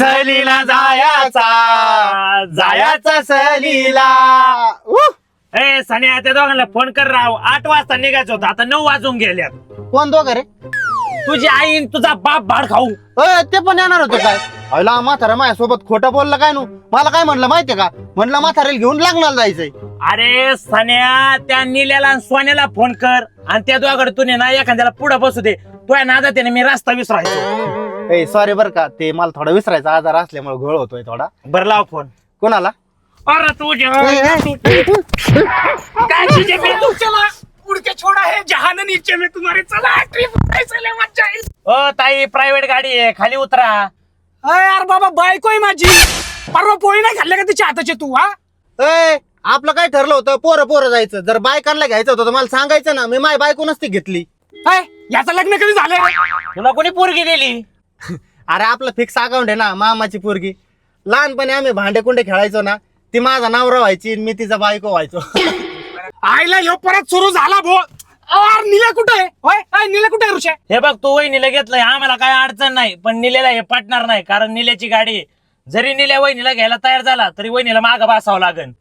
सहलीला जायाचा सहलीला. ए सानिया त्या दोघांना फोन कर राव. 8 वाजता निघायचं होतं, आता 9 वाजून गेल्यात. कोण दोघं रे? तुझी आई आणि तुझा बाप भाड खाऊ. ते पण येणार होते काय? अला म्हातारा माझ्यासोबत खोटं बोलला काय नु? मला काय म्हणलं माहितीये का? म्हणलं म्हाताऱ्याला घेऊन लग्नाला जायचंय. अरे सान्या, त्या निल्याला आणि सोन्याला फोन कर आणि त्या दोघांकडे तू ना एखाद्याला पुढे बसू दे. तुझ्या नादात मी रस्ता विसरायचो. सॉरी बर का, ते मला थोडा विसरायचा आजार असल्यामुळे घोळ होतोय थोडा. बरं लाव फोन. कोणाला? अरे तुझ्या पुढचे छोड़ा है जहान नीचे में तुम्हारे. चला ट्रिप चले मजा येईल. ओ ताई, प्रायव्हेट गाडी आहे, खाली उतरा. यार बाबा बायको आहे माझी. परवा पोळी नाही खाल्ल्या का तिच्या हाताचे तू? हा आपलं काय ठरलं होतं? पोरं जायचं. जर बायकांना घ्यायचं होतं तर मला सांगायचं ना, मी माझी बायको नसती घेतली. याचं लग्न कधी झालं? तुला कोणी पोरगी दिली? अरे आपलं फिक्स अकाउंट आहे ना, मामाची पोरगी. लहानपणी आम्ही भांडे कुंडे खेळायचो ना, ती माझा नवरा व्हायची मी तिचा बायको व्हायचो. आईला ह्यो परत सुरू झाला भो. यार निल्या कुठे आहे? होय निल्या कुठे आहे ऋषा? हे बघ, तू वहिनीला घेतलंय, आम्हाला काय अडचण नाही, पण निलेला हे पटणार नाही, कारण निल्याची गाडी आहे. जरी निल्या वहिनीला घ्यायला तयार झाला तरी वहिनीला मागं बसावं लागेल.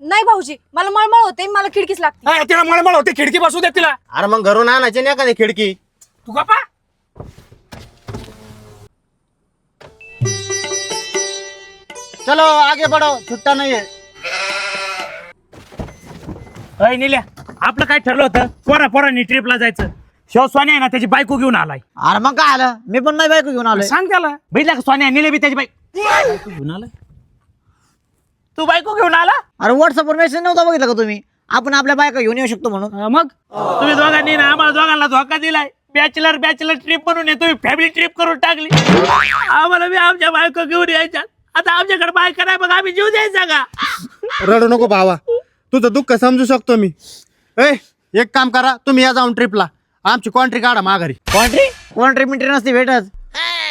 नाही भाऊजी, मला मळमळ होते, मला खिडकीच लागते. तिला मळमळ होते, खिडकी बसू दे तिला. अरे मग घरून आणायची नाही एखादी खिडकी. तू गप्पा. चलो आगे बढ़ो, छुट्टा नाहीये. अय निल्या, आपलं काय ठरलं होतं? पोरांनी ट्रिपला जायचं. शिव सोन्या आहे ना, त्याची बायको घेऊन आलाय. अरे मग काय आलं? मी पण माझी बायको घेऊन आलोय. सांग त्याला. बघितला का सोन्या? निल्या बी त्याची बायको घेऊन आलाय. तू बायको घेऊन आला? अरे व्हॉट्सअपवर मेसेज नव्हता बघितला का तुम्ही? आपण आपल्या बायका घेऊन येऊ शकतो म्हणून. मग तुम्ही दोघांनी ना आम्हाला दोघांना धोका दिलाय. बॅचलर ट्रिप म्हणून तुम्ही फॅमिली ट्रिप करून टाकली. आम्हाला बी आमच्या बायको घेऊन यायच्या. आता आमच्याकडे बायका नाही, बघ आम्ही जीव द्यायचा का? रडू नको भावा, तुझं दुःख समजू शकतो मी. एक काम करा, तुम्ही या जाऊन ट्रिपला. आमची कॉन्ट्री काढा माघारी. कोण मिनिट नसते भेटत.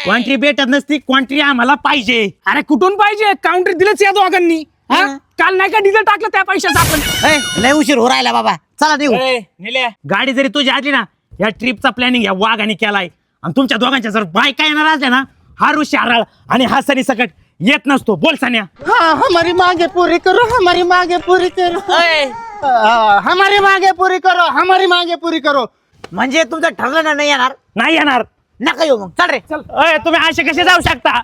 क्वांट्री भेटत नसती, क्वांट्री आम्हाला पाहिजे. अरे कुठून पाहिजे? काउंटर दिलंच या दोघांनी. काल नाही का डिझेल टाकलं त्या पैशाचं आपण. लय उशीर हो राहिला बाबा, चला देऊ. निल्या, गाडी जरी तुझी आली ना, या ट्रिपचा प्लॅनिंग या वाघाने केलाय. आणि तुमच्या दोघांच्या जर बायका येणार असल्या ना, हा ऋषी हराळ आणि हा सनी सकट येत नसतो. बोल सान्या. हमारी मांगे पूरी करो, हमारी मांगे पूरी करो, हमारी मांगे पूरी करो, हमारी मांगे पूरी करो. म्हणजे तुमचं ठरलं ना नाही येणार? नाही येणार. नका येऊ मग, चल रे. तुम्ही असे कसे जाऊ शकता?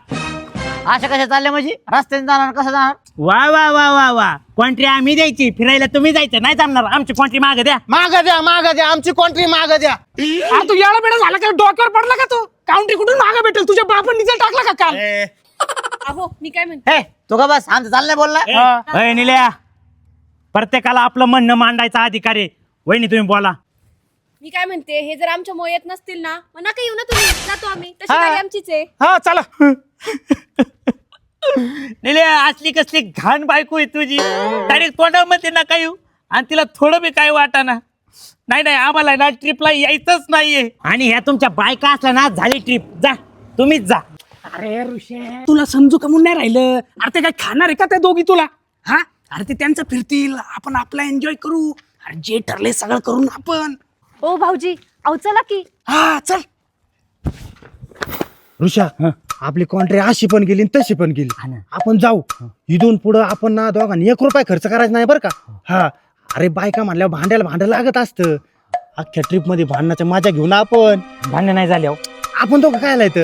अशा कशा चालल्या म्हणजे? रस्त्याने जाणार, कसं जाणार? वा वा वा वा वा, क्वांट्री आम्ही द्यायची, फिरायला तुम्ही जायचं. नाही जमणार, आमची क्वांट्री मागे द्या. माग द्या, आमची कॉन्ट्री माग द्या. अरे तू येडा बेडा झाला का? डोक्यावर पडला का तू? काउंट्री कुठून मागे भेटेल? तुझ्या बापान डिझेल टाकला का काल? अहो मी काय म्हणते, हे तू का बस, आमचं चाललंय बोलला. अय निल्या, प्रत्येकाला आपलं म्हणणं मांडायचा अधिकार आहे. वहिनी तुम्ही बोला. मी काय म्हणते, हे जर आमच्या मुळे येत नसतील ना, मग नका येऊ ना तुम्ही. जातो आम्ही, तशी गाडी आमचीच आहे. हा चला. निल्या, असली कसली घाण बायको आहे तुझी. डायरेक्ट तोंडामध्ये नका येऊ आणि तिला थोडं बी काय वाटाना. नाही आम्हाला ना ट्रिपला यायचंच नाहीये. आणि ह्या तुमच्या बायका असल्या ना, झाली ट्रिप. जा, तुम्हीच जा. अरे ऋषे, तुला समजू का म्हणून नाही राहिलं? अरे ते काय खाणार आहे का त्या दोघी तुला? अरे ते त्यांचं फिरतील, आपण आपला एन्जॉय करू. अरे जे ठरले सगळं करून आपण. ओ भाऊजी, अहो चला की. चल. ऋषा, आपली कॉन्ट्री अशी पण गेली तशी पण गेली. आपण जाऊ. इथून पुढं आपण ना दोघांनी 1 रुपया खर्च करायचा नाही बरं का? अरे बायका म्हणल्यावर भांडं लागत असतं. अख्ख्या ट्रिप मध्ये भांडणाच्या मजा घेऊन आपण. भांडण नाही झाले आपण दोघं काय लायचं?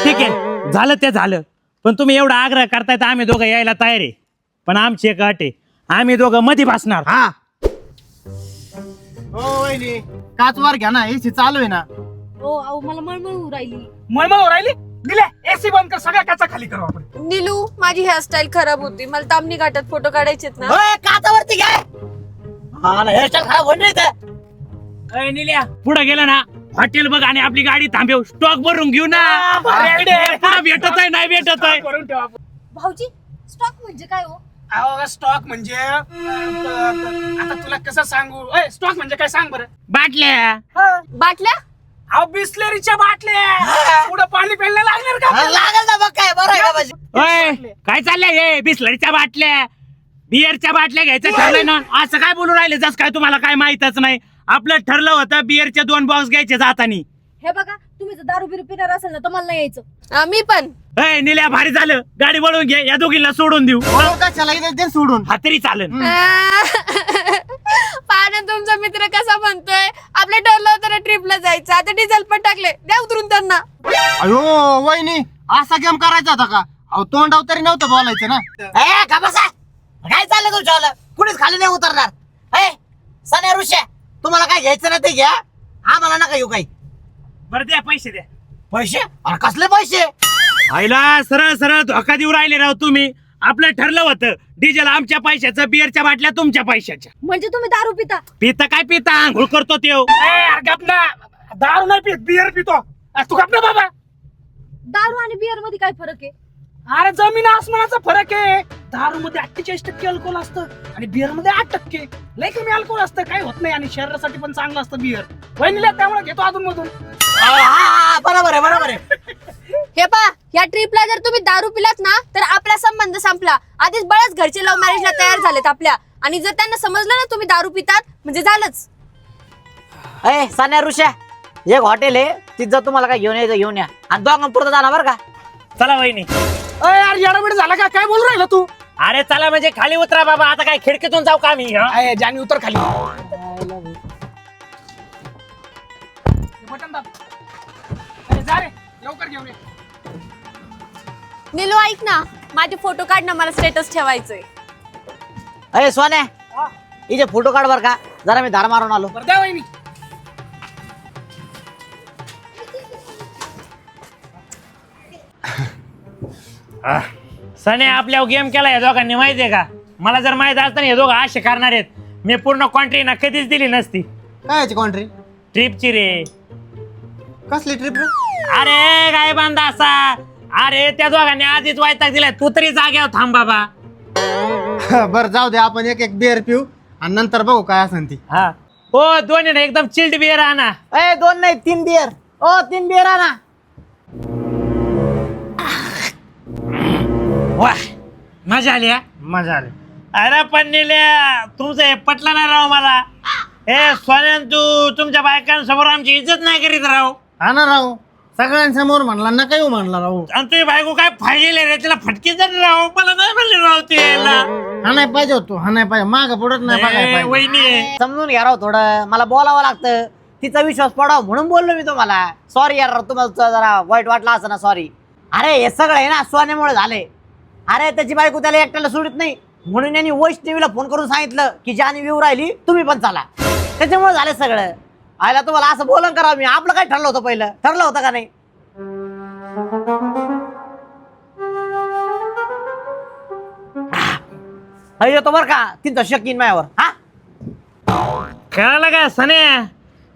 ठीक आहे, झालं ते झालं. पण तुम्ही एवढा आग्रह करताय तर आम्ही दोघं यायला तयार आहे. पण आमची एक अट आहे, आम्ही दोघं मध्ये बसणार. हो वहिनी, काचवार घ्या ना, एसी चालू आहे ना. ओ अहो मला मळमळ होऊ राहिली. मळमळ हो राहिली? दिल्या एसी बंद कर, सगळ्या काचा खाली करू आपण. नीलू, माझी हेअरस्टाईल खराब होती, मला तामणी घाटात फोटो काढायचेत ना. काचावरती घ्या. हेअरस्टाईल खराब होईल अय निल्या, पुढे गेलं ना, हॉटेल बघ आणि आपली गाडी थांबव, स्टॉक भरून घेऊ ना. पुढे भेटत आहे, नाही भेटत आहे. करून ठेवा आपण. भाऊजी, स्टॉक म्हणजे काय हो? स्टॉक म्हणजे आता तुला कसं सांगू? स्टॉक म्हणजे काय सांग बरं? बाटल्या. बाटल्या? बिस्लेरीच्या बाटल्या. पुढे पाणी प्यायला लागणार का? लागेल ना, मग काय बरं आहे का माझी? काय चाललंय हे? बिस्लरीच्या बाटल्या, बिअरच्या बाटल्या घ्यायचं ठरलंय ना. असं काय बोलू राहिले जस काय तुम्हाला काय माहितच नाही. आपलं ठरलं होतं बिअरचे 2 बॉक्स घ्यायचे जातानी. हे बघा, तुम्ही जर दारू बिरू पिणार असेल ना तर मला नाही यायचं. मी पण. ए निल्या भारी झालं, गाडी वळवून घे, या दोघींना सोडून देऊ. कशाला इथं दे सोडून. हा तरी चालेल. पाहना तुमचा मित्र कसा म्हणतोय, आपलं ठरलं होतं ना ट्रिपला जायचं, आता डिझेल पण टाकले, द्या उतरून त्यांना. अयो वहिनी, असा गेम करायचा होता का? अहो तोंडाव तरी नव्हतं बोलायचं ना. काय चाललं तुमच्या कुणीच खाली नाही उतरणार. सण्या ऋषा तुम्हाला काय घ्यायचं ना ते घ्या, आम्हाला नका येऊ काही. बरं द्या पैसे द्या. पैसे? अरे कसले पैसे? आईला सरळ सरळ धोका देऊ राहिले राव तुम्ही. आपलं ठरलं होतं डिझेल आमच्या पैशाचं, बिअरच्या बाटल्या तुमच्या पैशाच्या. म्हणजे तुम्ही दारू पिता? पिता काय पिता, आंघोळ करतो ते. दारू नाही पित, बियर पितो. तू गप ना बाबा. दारू आणि बियर मध्ये काय फरक आहे? अरे जमीन आसमानाचा फरक आहे. दारू मध्ये 48% अल्कोहोल असतं आणि बियर मध्ये 8%. लय कमी अल्कोहोल असतं, काही होत नाही आणि शरीरासाठी पण चांगलं असतं बियर. वहिनीला त्यामुळे घेतो अधून मधून. बरोबर आहे बरोबर आहे. हे पा, या ट्रिपला जर तुम्ही दारू पिलात ना तर आपला संबंध संपला. आधीच बऱ्याच घरचे लव्ह मॅरेजला तयार झालेत आपल्या, आणि जर त्यांना समजलं ना तुम्ही दारू पितात म्हणजे झालंच. सण्या ऋषा एक हॉटेल आहे, तिथं तुम्हाला काय घेऊन यायचं घेऊन या, आणि दोघांना पुरतं जाणार बरं का. चला वहिनी. यार येडाबिड झाला का? काय बोलू राहिला तू? अरे चला म्हणजे खाली उतरा बाबा, आता काय खिडकीतून जाऊ का आम्ही? जानी उतर खाली. बटन दाब. जा रे, लवकर घेऊन ये. निलो ऐक ना, माझे फोटो काढ ना, मला स्टेटस ठेवायचंय. सोन्या हिचे फोटो काढ बर का, जरा मी धार मारून आलो. बरं द्या वहिनी. सने आपल्यावर गेम केला या दोघांनी, माहितीये का? मला जर माहित असतं ना हे दोघं असे करणार आहेत, मी पूर्ण कॉन्ट्री ना कधीच दिली नसती. काय कॉन्ट्री? ट्रिपची रे. कसली ट्रिप रे? अरे काय बांधा असा, अरे त्या दोघांनी आधीच वायताक दिलाय, तू तरी जाग्यावर थांब बाबा. बर जाऊ दे, आपण एक एक बिअर पिऊ आणि नंतर बघू काय असेल ती. हा हो, दोन्ही ना एकदम चिल्ड बिअर आणा. 2 नाही 3 बियर. 3 बियर आणा. वाह मजा आली. मजा आली. अरे पण निल्या तुमचं हे पटलं नाही राव मला. हे सोन्यान तू तुमच्या बायकांसमोर आमची इज्जत नाही करीत राव. हा ना राव, सगळ्यांसमोर म्हणला ना काय म्हणला राव. आणि तुझी बायको काय फायले रे, तिला फटके जर राव, मला नाही म्हणले राव ते. हा नाही पाहिजे होतो, हा नाही पाहिजे, माग पुढत नाही बघायला पाहिजे. वहिनी समजून घ्या राव थोडं, मला बोलावं लागतं, तिचा विश्वास पडाव म्हणून बोललो मी तुम्हाला. सॉरी यार, तुम्हाला जरा वाईट वाटलं असं ना, सॉरी. अरे हे सगळं आहे ना सोन्यामुळे झाले. अरे त्याची बायको त्याला एकट्याला सोडित नाही, म्हणून यांनी वैष्णवीला फोन करून सांगितलं की जानी विव राहिली, तुम्ही पण चला. त्याच्यामुळे झालं सगळं. आयला तुम्हाला असं बोलन करावं मी. आपलं काय ठरलं होतं, पहिलं ठरलं होतं का नाही? येतो बरं का, तिथं शकीन माझ्यावर. हा कळालं का सने,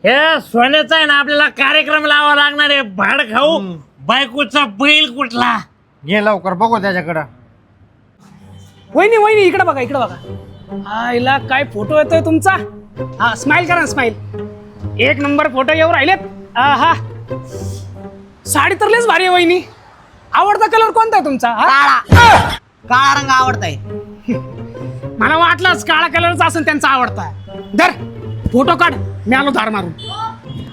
हे सोन्याचा आहे ना आपल्याला कार्यक्रम लावा लागणार आहे. भाड खाऊ बायकोचा बैल कुठला. घे लवकर बघू त्याच्याकडं. वहिनी वहिनी इकडे बघा, इकडे बघा. आईला काय फोटो येतोय तुमचा. हा स्माइल करा, स्माइल. एक नंबर फोटो येऊ राहिलेत. हा साडी तर लयच भारी आहे वहिनी. आवडता कलर कोणता आहे तुमचा? काळा. काळा रंग आवडताय. मला वाटलंच काळा कलरचा असेल त्यांचा आवडता. धर फोटो काढ, मी आलो धार मारून.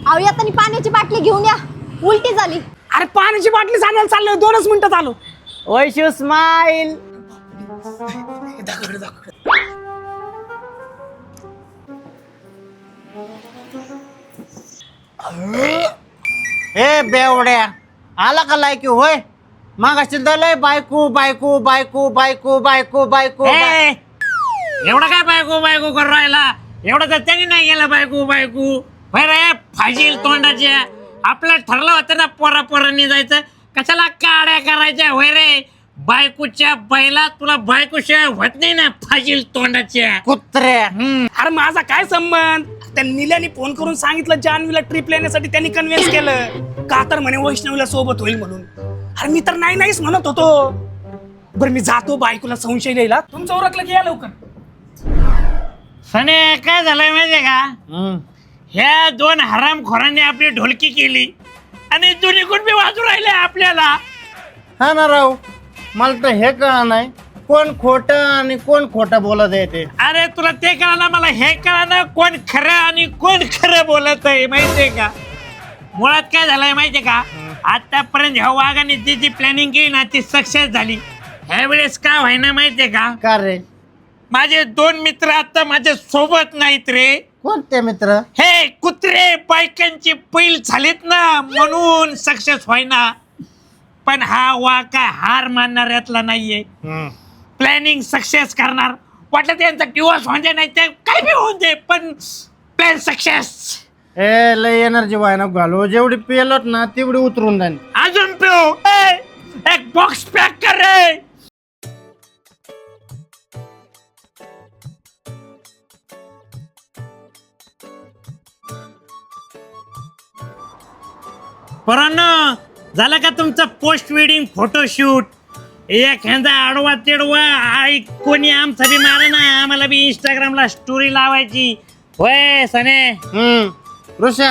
अहो येताना पाण्याची बाटली घेऊन या, उलटी झाली. अरे पाण्याची बाटली सांगायला चाललोय, 2च मिनिटात आलो. वैशू स्माइल. ए बेवड्या, आला का लायकी होय? मग असेल तर लय बायको बायको बायको बायको बायको बायको. ए, एवढं काय बायको बायको करून राहिला? एवढं तर त्यांनी नाही गेलं बायको बायको. होय रे फाजील तोंडाच्या. आपलं ठरलं होतं ना पोरा पोरांनी जायचं, कशाला काड्या करायच्या? होय रे बायकोच्या बैला, तुला बायकोशिवाय होत नाही ना फाजील तोंडाच्या कुत्र्या. अरे माझा काय संबंध? त्या निल्याने फोन करून सांगितलं जान्हवीला ट्रिप येण्यासाठी, त्यांनी कन्व्हिन्स केलं का तर म्हणे वैष्णवीला सोबत होईल म्हणून. अरे मी तर नाहीच म्हणत होतो. बरं मी जातो बायकोला संशय द्यायला. तुमचं ओळखलं की या लवकर. सने काय झालंय माहितीये का, ह्या 2 हरामखोरांनी आपली ढोलकी केली आणि दोन्ही कुणबी वाजू राहिले आपल्याला. हा ना राव, मला तर हे कळा नाही कोण खोट आणि कोण खोटं बोलत आहे ते. अरे तुला ते कळा ना, मला हे कळा ना, कोण खरं आणि कोण खरं बोलत आहे माहितीये का. मुळात काय झालंय माहितीये का, आतापर्यंत ह्या वाघाने जी जी प्लॅनिंग केली ना ती सक्सेस झाली. ह्या वेळेस का व्हायना माहितीये का, का रे? माझे 2 मित्र आता माझ्या सोबत नाहीत रे. कोणते मित्र? हे कुत्रे बायकांची पैल झालेत ना म्हणून सक्सेस व्हायना. पण हा वाघ काय हार मानणार यातला नाहीये. प्लॅनिंग सक्सेस करणार. वाटलं त्यांचा डिवोर्स होऊन दे नाही ते काय बी होऊन दे पण प्लॅन सक्सेस. ए लय एनर्जी व्हायना घालू, जेवढी पेलत ना तेवढी उतरून जाईल. अजून पिऊ. एक बॉक्स पॅक कर रे. पोरांनो, झालं का तुमचं पोस्ट वेडिंग फोटोशूट? एखादा आडवा तेडवा आई कोणी आमचा बी मारा ना, आम्हाला बी इंस्टाग्रामला स्टोरी लावायची. होय सने. ऋषा,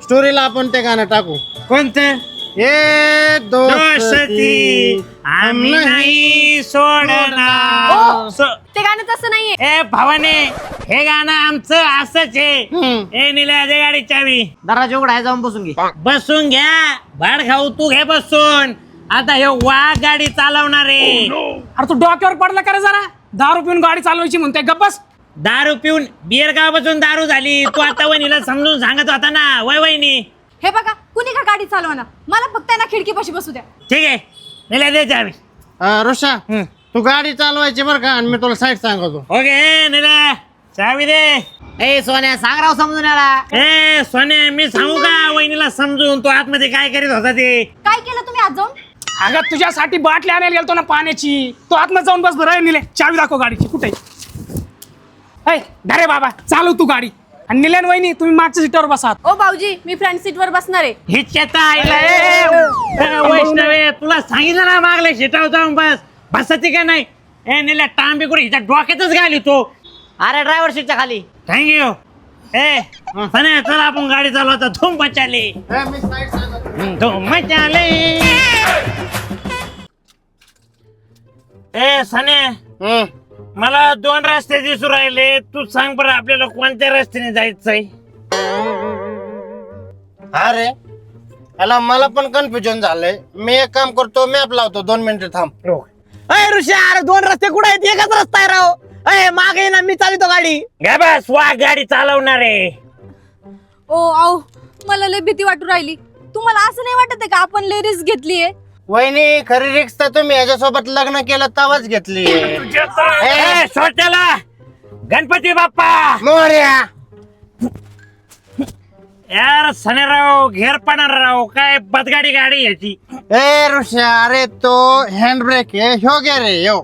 स्टोरीला आपण ते गाणं टाकू. कोणतं? ए दोस्ती आम्ही नाही सोडणार. ते गाणं तसं नाहीये. ए भावाने, हे गाणं आमचं असंच आहे. ए निल्या दे गाडी चावी. दरवाजा उघडा जाऊन बसून घे. बसून घ्या. भाड खाऊ तू घे बसून. आता हे वाघ गाडी चालवणार आहे. अरे तू डोक्यावर पडला का रे जरा? दारू पिऊन गाडी चालवायची म्हणते, गप्पस. दारू पिऊन बियर गाव बसून दारू झाली. तू आता वहिनीला समजून सांगत होता ना. वय वहिनी. हे बघा, कुणी का गाडी चालवा ना, मला फक्त ना खिडकीपाशी बसू द्या. ठीक आहे, निल्या दे चावी. ऋषा, तू गाडी चालवायची बरं का, आणि मी तुला साईड सांगतो. ओके निल्या चावी दे. ए सोन्या, सांग राव समजून याला. ए सोने, मी सांगू का वहिनीला समजून तू आतमध्ये काय करीत होता ते? काय केलं तुम्ही आज जाऊन? अगं तुझ्यासाठी बाटली आणायला गेलतो ना पाण्याची. तो आतमध्ये जाऊन बस बरं. निले चावी दाखव गाडीची. कुठे? धरे बाबा, चालव तू गाडी. आणि निलेन वहिनी, तुम्ही मागच्या सीटावर बसा. ओ भाऊजी, मी फ्रंट सीट वर बसणार आहे. हिच्यात आईला. वैष्णवे, तुला सांगितलं ना मागले शिटाव जाऊन बस. बसती का नाही? ए निल्या टांबी कुठे हिच्या डोक्यातच घाली तो. अरे ड्रायव्हर सीटच्या खाली. थँक्यू. ए सने, चला आपण गाडी चालवता. धूम मचाले. मी साईड सांगतो. धूम मचाले. ए सने, मला 2 रस्ते दिसू राहिले. तू सांग बरं आपल्याला कोणत्या रस्त्याने जायचंय? अरे याला मला पण कन्फ्युजन झालंय. मी एक काम करतो, मॅप लावतो. 2 मिनिटं थांब. अरे ऋषा, अरे 2 रस्ते कुठे आहेत? एकच रस्ता आहे राव. अरे मागे ये ना, मी चालवतो गाडी. गा बस, वाघ गाडी चालवणार आहे. ओ आओ, मला लय भीती वाटू राहिली. तुम्हाला असं नाही वाटत आहे का आपण लय रिस्क घेतलीये? वहिनी, खरी रिक्स तर तुम्ही याच्यासोबत लग्न केलं तवाच घेतली. ए सोट्याला गणपती बाप्पा मोरया. यार सनेराव, घेर राव, काय बदगाडी गाडी याची. ए ऋषा, अरे तो हँड ब्रेक आहे, ह्यो गे रे यो.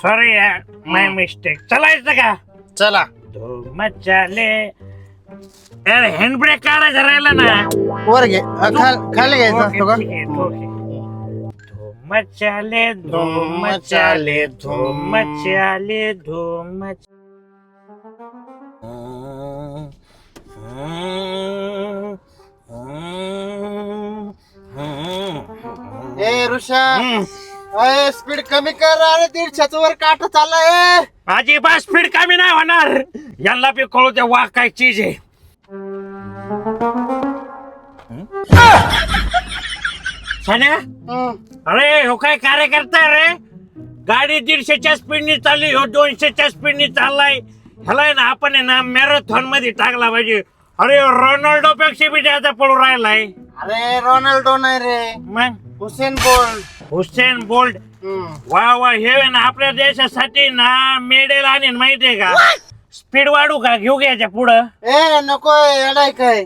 सॉरी यार, माय मिस्टेक. चलायचं का? चला. धूम मचाले. यार हँड ब्रेक काढायचा राहिला ना. वर घे. खाली घ्यायचं असतो का? धूम मचाले, धूम मचाले, धूम मचाले, धूम मचाले. ए ऋषा, अरे स्पीड कमी कर. अरे 150 वर काट चाललाय. अजिबात स्पीड कमी नाही होणार. यांना बी कळू द्या वाघ काय चीज आहे. सन्या, अरे हो काय कार्य करताय रे? गाडी 150च्या स्पीडनी चालली, हो 200च्या स्पीडनी चाललाय. ह्याला आहे ना आपण आहे ना मॅरेथॉन मध्ये टाकला पाहिजे. अरे रोनाल्डो पेक्षा बी जास्त पळू राहिलाय. अरे रोनाल्डो नाही रे, मग हुसेन बोल्ट. Usain Bolt. वा वा, हे ना आपल्या देशासाठी ना मेडल आणेन माहितीये का? स्पीड वाढू का? घेऊ घ्यायच्या पुढं. ए नको, येडाय काय?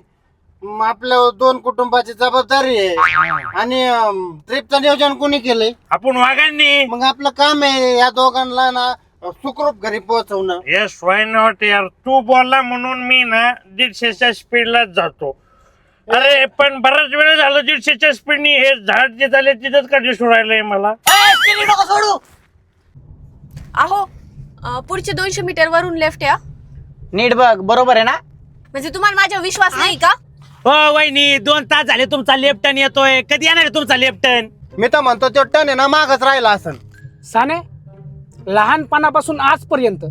आपल्या 2 कुटुंबाची जबाबदारी आहे. आणि ट्रिपचं नियोजन कोणी केलंय? आपण वाघांनी. मग आपलं काम आहे या दोघांना ना सुखरूप घरी पोहोचवणं. येस, वाय नॉट यार. तू बोलला म्हणून मी ना 150च्या स्पीडलाच जातो. अरे पण बराच वेळ झालं 150च्या स्पीडनी. हे झाड जे झाले तिथंच का दिसून राहिलंय मला. सोडू. अहो, पुढचे 200 मीटर वरून लेफ्ट या. नीट बघ, बरोबर आहे ना? म्हणजे तुम्हाला माझा विश्वास नाही का? हो वहिनी, 2 तास झाले तुमचा लेफ्ट टर्न येतोय. कधी येणार आहे तुमचा लेफ्ट टर्न? मी तर म्हणतो तो टन आहे ना मागच राहिला असन. साने, लहानपणापासून आजपर्यंत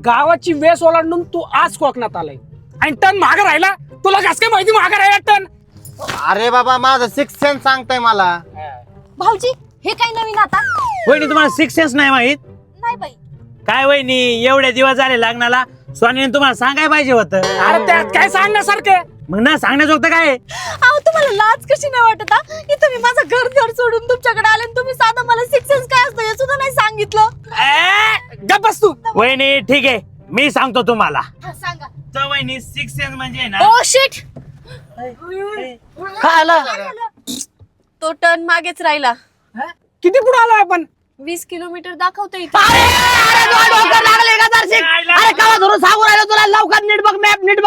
गावाची वेस ओलांडून तू आज कोकणात आलाय आणि टन मागं राहिला. तुला कस काय माहिती मागं राहिला टन? अरे बाबा माझं 6th सेन्स सांगताय मला. भाऊजी हे काय नवीन आता? वहिनी तुम्हाला 6th सेन्स नाही माहित? नाही बाई. काय वहिनी एवढे दिवस झाले लग्नाला, सोन्याने तुम्हाला सांगायला पाहिजे होतं. अरे त्यात काय सांगण्यासारखं? मग ना सांगण्याजोगतं काय आहे? अहो तुम्हाला लाज कशी नाही वाटत हा? इथं मी माझं घर सोडून तुमच्याकडे आले आणि तुम्ही साधं मला 6th सेन्स काय असतं हे सुद्धा नाही सांगितलं. गप बस तू. वहिनी ठीक आहे, मी सांगतो तुम्हाला. हा, सांगा. तर वहिनी 6th सेन्स म्हणजे ना, ओ शिट, काय आलं? तो टर्न मागेच राहिला. किती पुढे आलो आपण? 20 किलोमीटर दाखवतो इथे. अरे केव्हा धरून सांगू राहिलो तुला, लवकर नीट बघ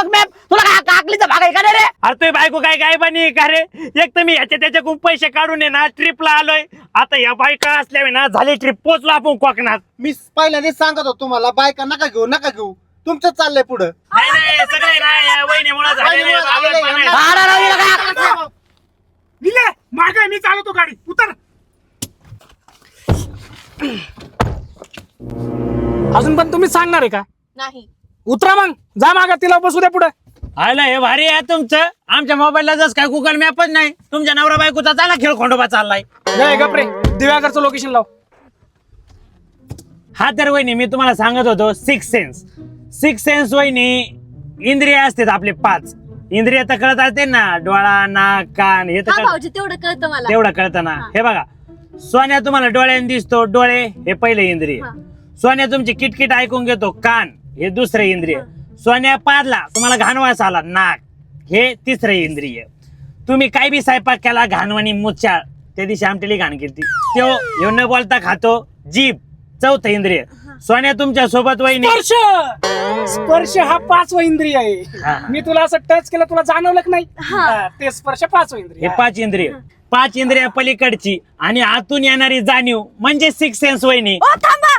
मॅप. तुला काय काकलीचा भाग आहे का रे? अरे तुझी बायको काय काय बनी का रे? एक तर मी त्याच्याकडून पैसे काढून आहे ना ट्रिपला आलोय. आता या बायका असल्यामुळे ना झाली ट्रिप, पोचलो आपण कोकणात. मी पहिल्यांदाच सांगत होतो तुम्हाला बायका नका घेऊ. तुमचं चाललंय पुढं. नाही नाही सगळे नाही वहिनीमुळे झालेले वहिनीमुळं झालेलं आहे. आहे. दिले मागे मी चालवतो गाडी, उतर. अजून पण तुम्ही सांगणार आहे का? नाही. उतरा मग, जा मागा, तिला बसू द्या पुढे. आलं हे भारी आहे तुमचं. आमच्या मोबाईलला जस काय गुगल मॅपच नाही. तुमच्या नवरा बायकोचा चाला खेळ खंडोबा चाललाय. नाही गपरे, दिव्यागरचं लोकेशन लाव. हा तर वहिनी मी तुम्हाला सांगत होतो 6th सेन्स वहिनी इंद्रिय असतात आपले 5 इंद्रिय तर कळत असते ना, डोळा नाक कान हे हा तर भाऊजी तेवढं कळतं मला. तेवढं कळतं ना. हे बघा सोन्या तुम्हाला डोळ्याने दिसतो, डोळे हे पहिले इंद्रिय. हा. सोन्या तुमची किटकिट ऐकून घेतो, कान हे दुसरे इंद्रिय. सोन्या पारला तुम्हाला घाणवास आला, नाक हे तिसरे इंद्रिय. तुम्ही काय बी स्वयंपाक केला घाणवाणी मुच्चाळ, त्या दिवशी आमटेली घाण केली त्यो न बोलता खातो, जीभ 4थं इंद्रिय. सोन्या तुमच्या सोबत वहिनी स्पर्श हा 5वा इंद्रिय हा. आहे. मी तुला असं टच केलं, तुला जाणवलं की नाही? हा, ते स्पर्श 5वा हे इंद्रिय. 5 इंद्रिय. 5 इंद्रिया पलीकडची आणि आतून येणारी जाणीव म्हणजे 6th सेन्स वहिनी. ओ थांबा.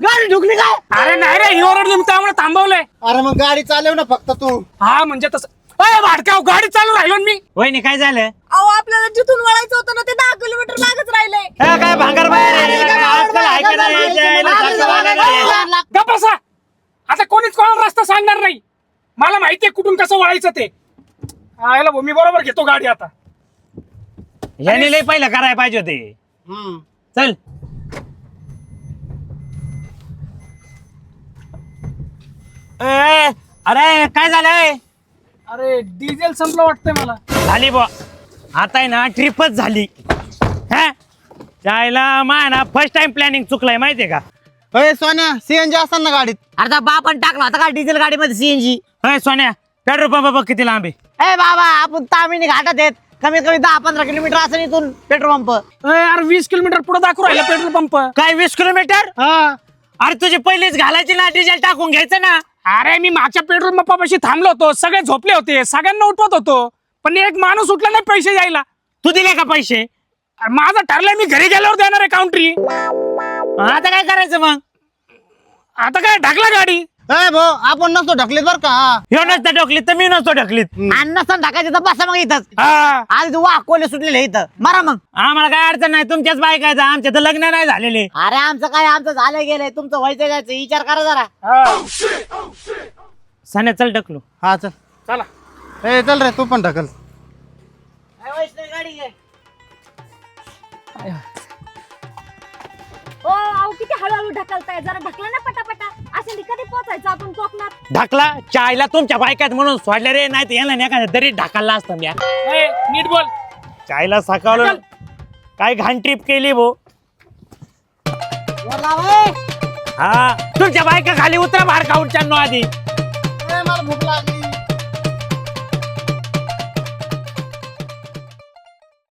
गाडी ढुकली काय? अरे नाही रे, ही ओरडली मी त्यामुळे थांबवलंय. अरे मग गाडी चालव ना फक्त तू. हा म्हणजे तसं. भाडकाव, गाडी चालू राहिलो ना मी. वहिनी काय झालं? अहो आपल्याला जिथून वळायचं होतं ना ते 10 किलोमीटर मागच राहिलंय. हे काय भांगर बाहेर आहे? आजकाल ऐकायला यायला सासूबाईला नाही. गप्प बसा. आता कोणीच कोणाला रस्ता सांगणार नाही. मला माहितीये कुठून कसं वळायचं ते. आयला भाऊ, मी बरोबर घेतो गाडी आता. याने लय पहिलं करायला पाहिजे होते. चल अरे काय झालंय? अरे डिझेल संपलं वाटतंय मला. झाली बा आता आहे ना ट्रिपच झाली. हा जायला माय ना फर्स्ट टाइम प्लॅनिंग चुकलाय माहितीये का? अरे सोन्या सीएनजी असेल ना गाडीत? अरे बापन टाकला होता का डिझेल गाडीमध्ये सीएनजी? अय सोन्या पेट्रोल पंप बघ किती लांब आहे. ए बाबा, आपण तामिनी घाटात आहेत. कमीत कमी 10-15 किलोमीटर असेल इथून पेट्रोल पंप. यार 20 किलोमीटर पुढे दाखवू राहिला पेट्रोल पंप. काय 20 किलोमीटर? अरे तुझी पहिलीच घालायची ना, डिझेल टाकून घ्यायचं ना. अरे मी मागच्या पेट्रोल पंपापाशी थांबलो होतो, सगळे झोपले होते, सगळ्यांना उठवत होतो, पण एक माणूस उठला नाही पैसे द्यायला. तू दिले का पैसे? अरे माझं ठरलंय, मी घरी गेल्यावर देणार आहे काउंट्री. आता काय करायचं मग? आता काय ढकला गाडी. ए भाऊ, आपण नसतो ढकलीत बर का. ह्यो नसतं ढकलीत तर मी नसतो ढकलीत. अन्न सण टाकायचं तर बसा मग इथंच. हा. आज वाह कोले सुटलेले इथं, मारा मग. आम्हाला काय अडचण नाही, तुमच्याच बायकायचं, आमच्या तर लग्न नाही झालेले. अरे आमचं काय, आमचं झालं गेलंय, तुमचं व्हायचं जायचं विचार करा जरा. हा. सान्या चल ढकलू. हा चल. चला. ए चल रे तू पण ढकल. गाडी घे. ओ अहो किती हळूहळू ढकलताय, जरा ढकला ना पटापटा. असे कधी पोहोचायचं आपण कोकणात? ढकला चायला तुमच्या बायकात म्हणून सोडले रे, नाही तर याला नाही का तरी ढकलला असतं मी. ए, नीट बोल. चायला सकाळ काय घाण ट्रिप केली भो. वर लाव, ए. हा तुमच्या बायका खाली उतरा बाहेर काउंटच्या आधी. मला भूक लागली.